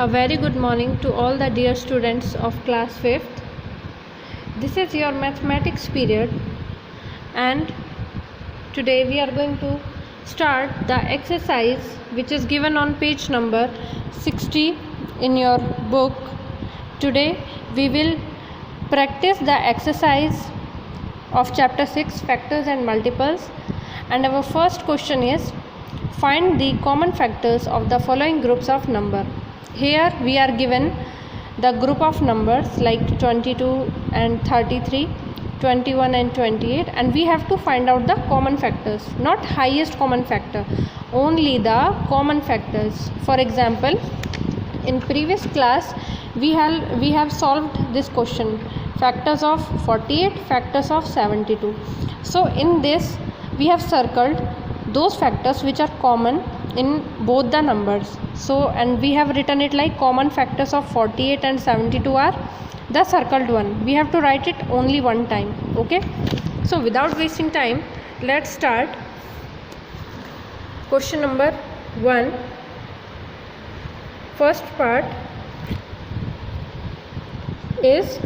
A very good morning to all the dear students of class 5th. This is your mathematics period, and today we are going to start the exercise which is given on page number 60 in your book. Today we will practice the exercise of chapter 6, factors and multiples, and our first question is find the common factors of the following groups of number. Here we are given the group of numbers like 22 and 33, 21 and 28, and we have to find out the common factors, not highest common factor, only the common factors. For example, in previous class we have solved this question, factors of 48, factors of 72. So in this we have circled those factors which are common in both the numbers. So, and we have written it like common factors of 48 and 72 are the circled one. We have to write it only one time. Okay, so without wasting time, let's start. Question number 1, first part is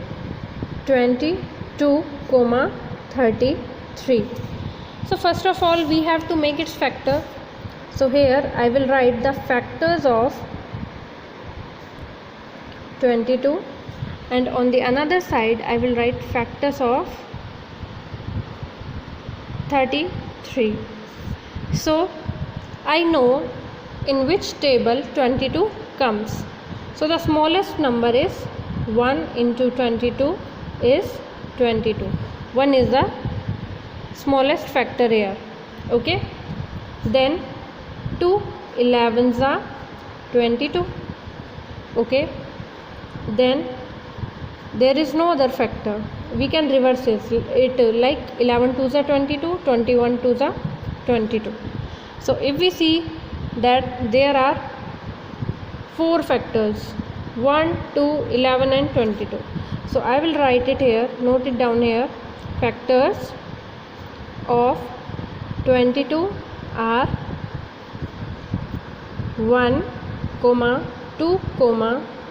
22, 33. So first of all we have to make its factor. So here I will write the factors of 22, and on the another side I will write factors of 33. So I know in which table 22 comes. So the smallest number is 1 into 22 is 22. 1 is the smallest factor here. Okay, then 2 11s are 22. Okay, then there is no other factor. We can reverse it like 11 2s are 22, 21 2s are 22. So if we see that there are 4 factors, 1, 2, 11 and 22. So I will write it here, note it down here. Factors of 22 are 1, 2,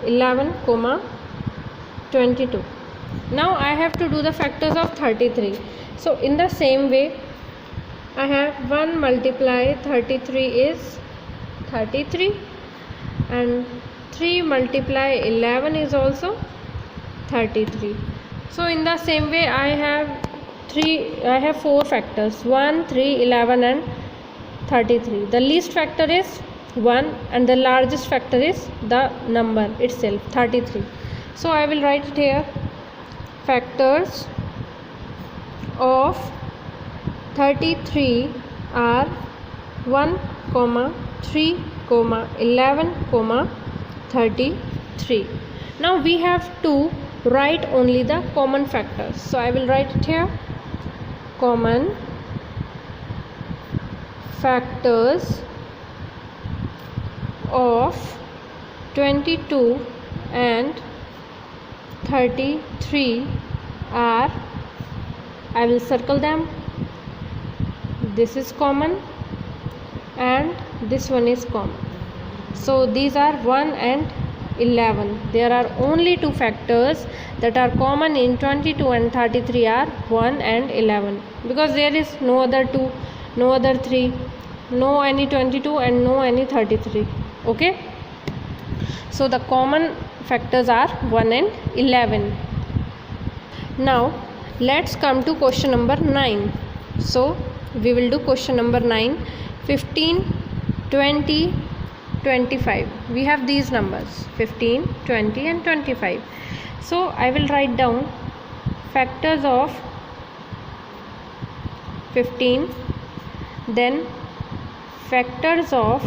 11, 22. Now I have to do the factors of 33. So in the same way I have 1 multiply 33 is 33, and 3 multiply 11 is also 33. So in the same way I have 4 factors, 1, 3, 11 and 33. The least factor is 1 and the largest factor is the number itself, 33. So I will write it here. Factors of 33 are 1, 3, 11, 33. Now we have to write only the common factors. So I will write it here. Common factors of 22 and 33 are, I will circle them, this is common and this one is common. So these are 1 and 11. There are only 2 factors that are common in 22 and 33 are 1 and 11, because there is no other 2, no other 3, no any 22 and no any 33. Okay, so the common factors are 1 and 11. Now let's come to question number 9. So we will do question number 9. 15, 20, 25. We have these numbers 15, 20 and 25. So I will write down factors of 15, then factors of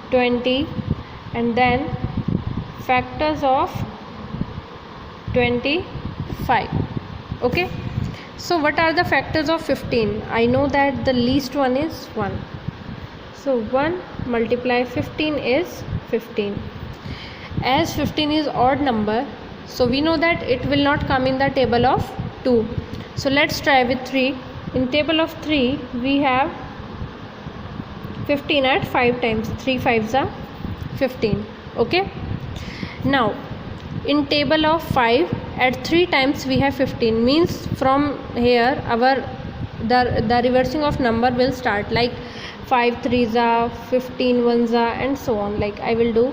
20, and then factors of 25. Okay, so what are the factors of 15? I know that the least one is 1. So 1 multiply 15 is 15. As 15 is odd number, so we know that it will not come in the table of 2. So let's try with 3. In table of 3 we have 15 at 5 times. 3 5s are 15. Okay, now in table of 5 at 3 times we have 15, means from here our the reversing of number will start, like 5 3s are 15 1s are and so on. Like I will do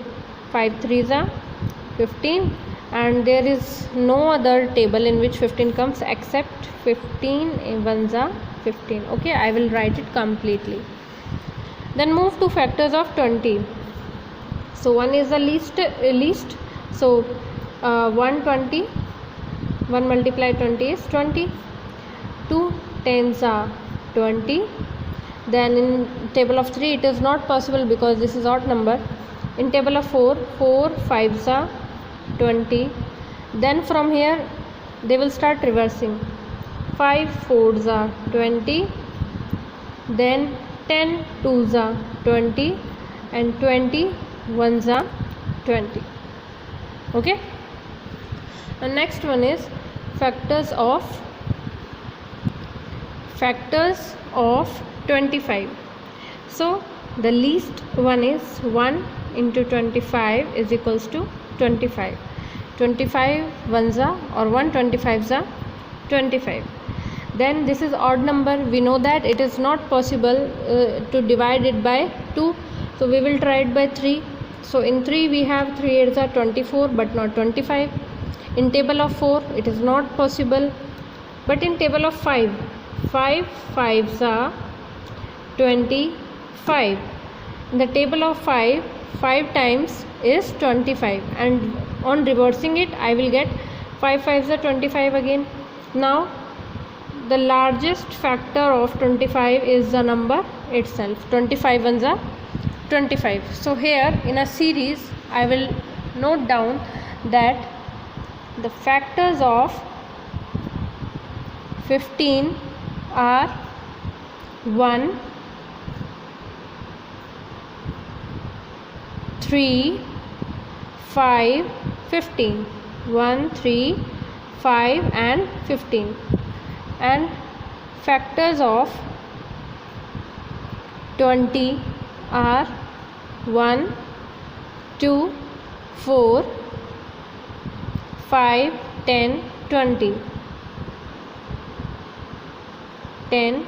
5 3s are 15, and there is no other table in which 15 comes except 15 1s are 15. Okay, I will write it completely. Then move to factors of 20. So 1 is the least. So 120, 1 multiplied 20 is 20. 2 tens are 20. Then in table of 3 it is not possible because this is odd number. In table of 4, 4 5s are 20. Then from here they will start reversing. 5 4s are 20. Then 10 2s are 20 and 20 1s are 20. Okay, the next one is factors of 25. So the least one is 1 into 25 is equals to 25. 25 1s are or 125s are 25. Then this is odd number. We know that it is not possible to divide it by 2, so we will try it by 3. So in 3 we have 3 8s are 24 but not 25. In table of 4 it is not possible, but in table of 5, 5 5s are 25. In the table of 5, 5 times is 25, and on reversing it I will get 5 5s are 25 again. Now the largest factor of 25 is the number itself. 25 1s are 25. So here in a series I will note down that the factors of 15 are 1 3 5 15. 1 3 5 and 15. And factors of 20 are 1 2 4 5 10 20. 10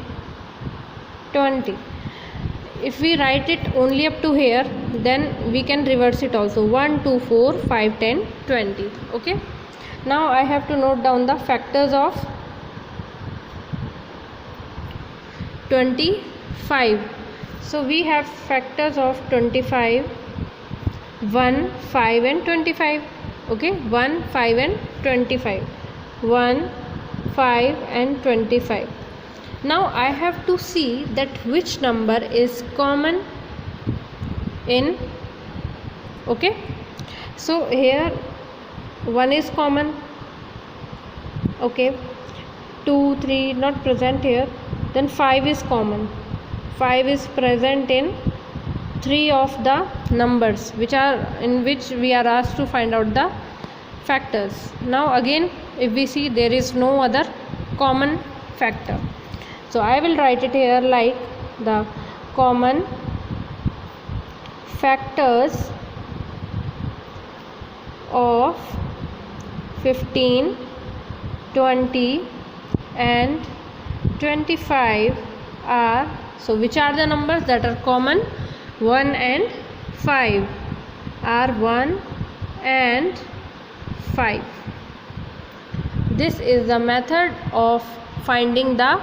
20. If we write it only up to here, then we can reverse it also. 1 2 4 5 10 20. Okay, now I have to note down the factors of 25. So we have factors of 25 1 5 and 25. Okay, 1 5 and 25. 1 5 and 25. Now I have to see that which number is common in. Okay, so here 1 is common. Okay, 2 3 not present here. Then 5 is common. 5 is present in 3 of the numbers which we are asked to find out the factors. Now again if we see, there is no other common factor. So I will write it here like the common factors of 15, 20 and 25 are, so which are the numbers that are common? 1 and 5 are 1 and 5. This is the method of finding the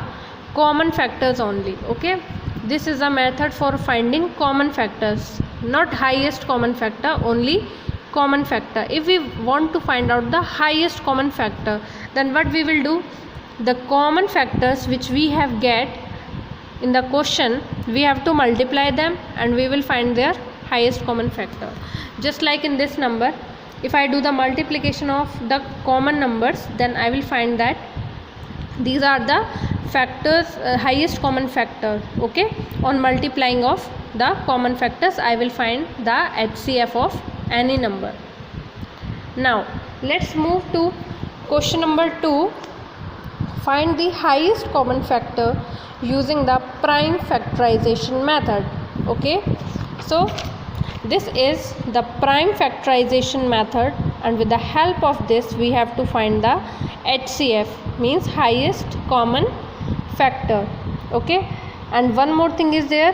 common factors only. Okay, this is a method for finding common factors, not highest common factor, only common factor. If we want to find out the highest common factor, then what we will do, the common factors which we have get in the question, we have to multiply them and we will find their highest common factor. Just like in this number, if I do the multiplication of the common numbers, then I will find that these are the factors, highest common factor. Okay, on multiplying of the common factors, I will find the HCF of any number. Now let's move to question number 2. Find the highest common factor using the prime factorization method. Okay, so This is the prime factorization method, and with the help of this we have to find the HCF, means highest common factor. Okay, and one more thing is there.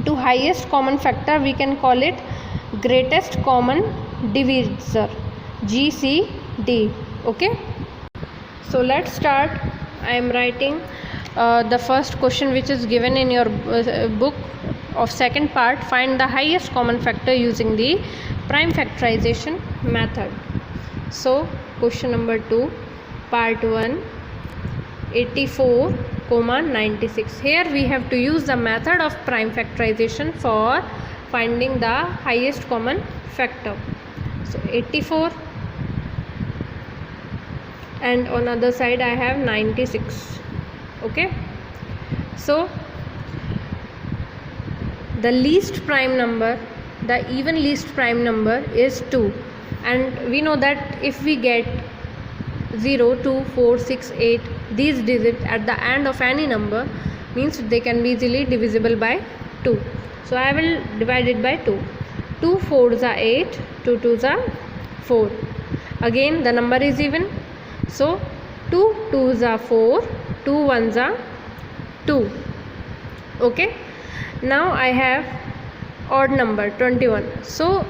To highest common factor we can call it greatest common divisor, GCD. Okay, so let's start. I am writing the first question which is given in your book of second part. Find the highest common factor using the prime factorization method. So question number 2, part 1, 84, 96. Here we have to use the method of prime factorization for finding the highest common factor. So 84, and on other side I have 96. Okay, so the least prime number, the even least prime number is 2, and we know that if we get 0, 2, 4, 6, 8 these digits at the end of any number, means they can be easily divisible by 2. So I will divide it by 2. 2 4s are 8, 2 2s are 4. Again the number is even, so 2 2s are 4, 2 1s are 2. Okay, now I have odd number 21. So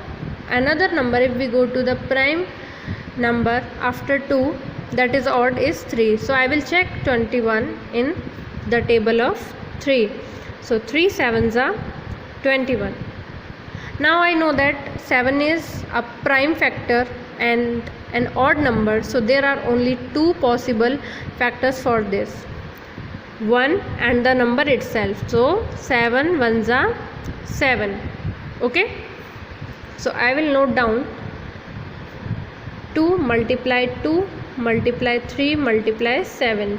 another number, if we go to the prime number after 2, that is odd, is 3. So I will check 21 in the table of 3. So 3 7s are 21. Now I know that 7 is a prime factor and an odd number, so there are only 2 possible factors for this, 1 and the number itself. So 7 1s are 7. Okay, so I will note down 2 multiply 2 multiply 3 multiply 7,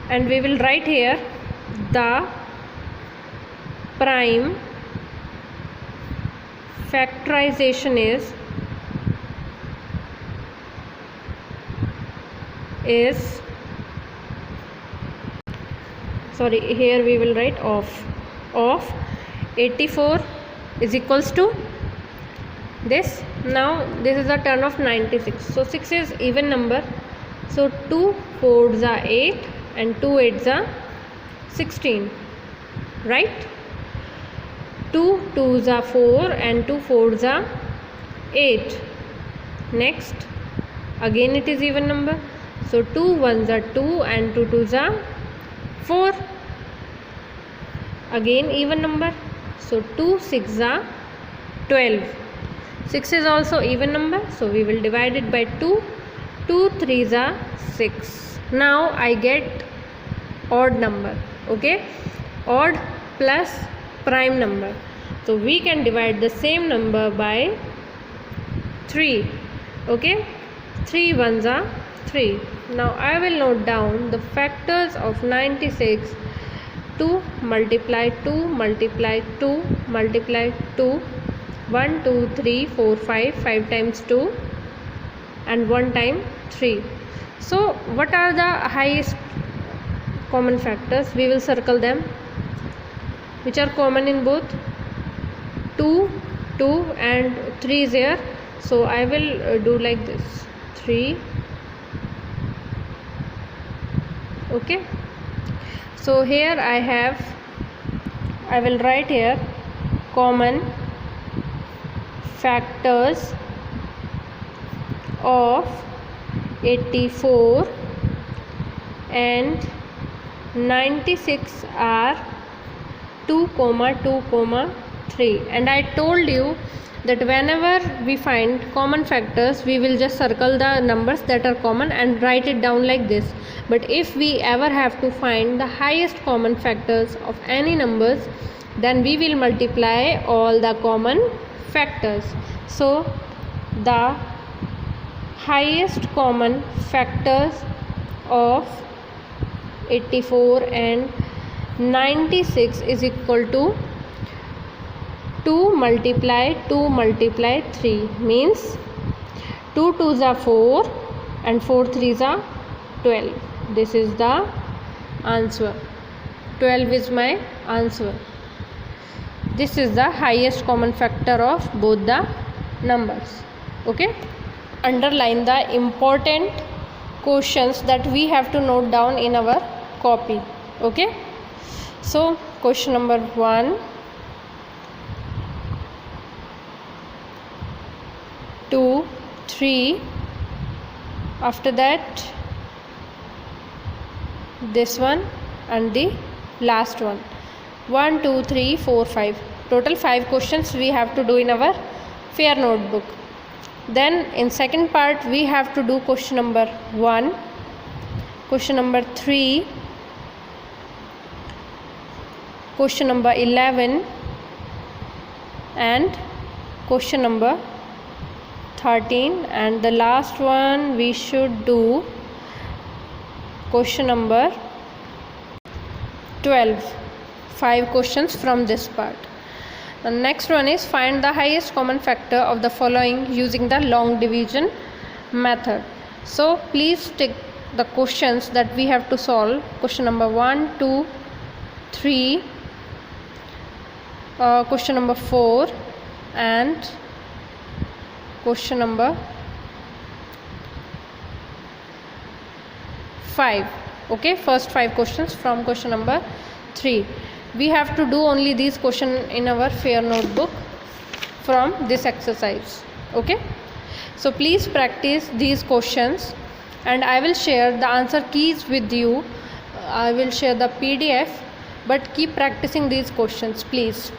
and we will write here the prime factorization is sorry, here we will write of 84 is equals to this. Now this is the turn of 96. So 6 is even number, so 2 4s are 8 and 2 8s are 16, right? 2 2s are 4 and 2 4s are 8. Next again it is even number, so 2 1s are 2 and 2 2s are 4. Again even number, so 2 6s are 12. 6 is also even number, so we will divide it by 2. 2 3s are 6. Now I get odd number. Okay, odd plus prime number, so we can divide the same number by 3. Okay, 3 1s are 3. Now I will note down the factors of 96. 2 multiply 2 multiply 2 multiply 2, 1 2 3 4 5, 5 times 2 and 1 time 3. So what are the highest common factors? We will circle them, which are common in both. 2 2 and 3 is here, so I will do like this, 3. Okay, so here I will write here common factors of 84 and 96 are 2, 2, 3. And I told you that whenever we find common factors, we will just circle the numbers that are common and write it down like this. But if we ever have to find the highest common factors of any numbers, then we will multiply all the common factors. So the highest common factors of 84 and 96 is equal to 2 multiply 2 multiply 3, means 2 2s are 4 and 4 3s are 12. This is the answer. 12 is my answer. this is the highest common factor of both the numbers. Okay, underline the important questions that we have to note down in our copy. Okay, so question number 1, 2, 3, after that this one and the last one. 1, 2, 3, 4, 5, total 5 questions we have to do in our fair notebook. Then in second part we have to do question number 1, question number 3, question number 11 and question number 13, and the last one we should do question number 12. 5 questions from this part. The next one is find the highest common factor of the following using the long division method. So please take the questions that we have to solve. Question number 1, 2, 3, question number 4 and question number 5. Okay, first 5 questions from question number 3. We have to do only these questions in our fair notebook from this exercise. Okay, so please practice these questions and I will share the answer keys with you. I will share the PDF, but keep practicing these questions please.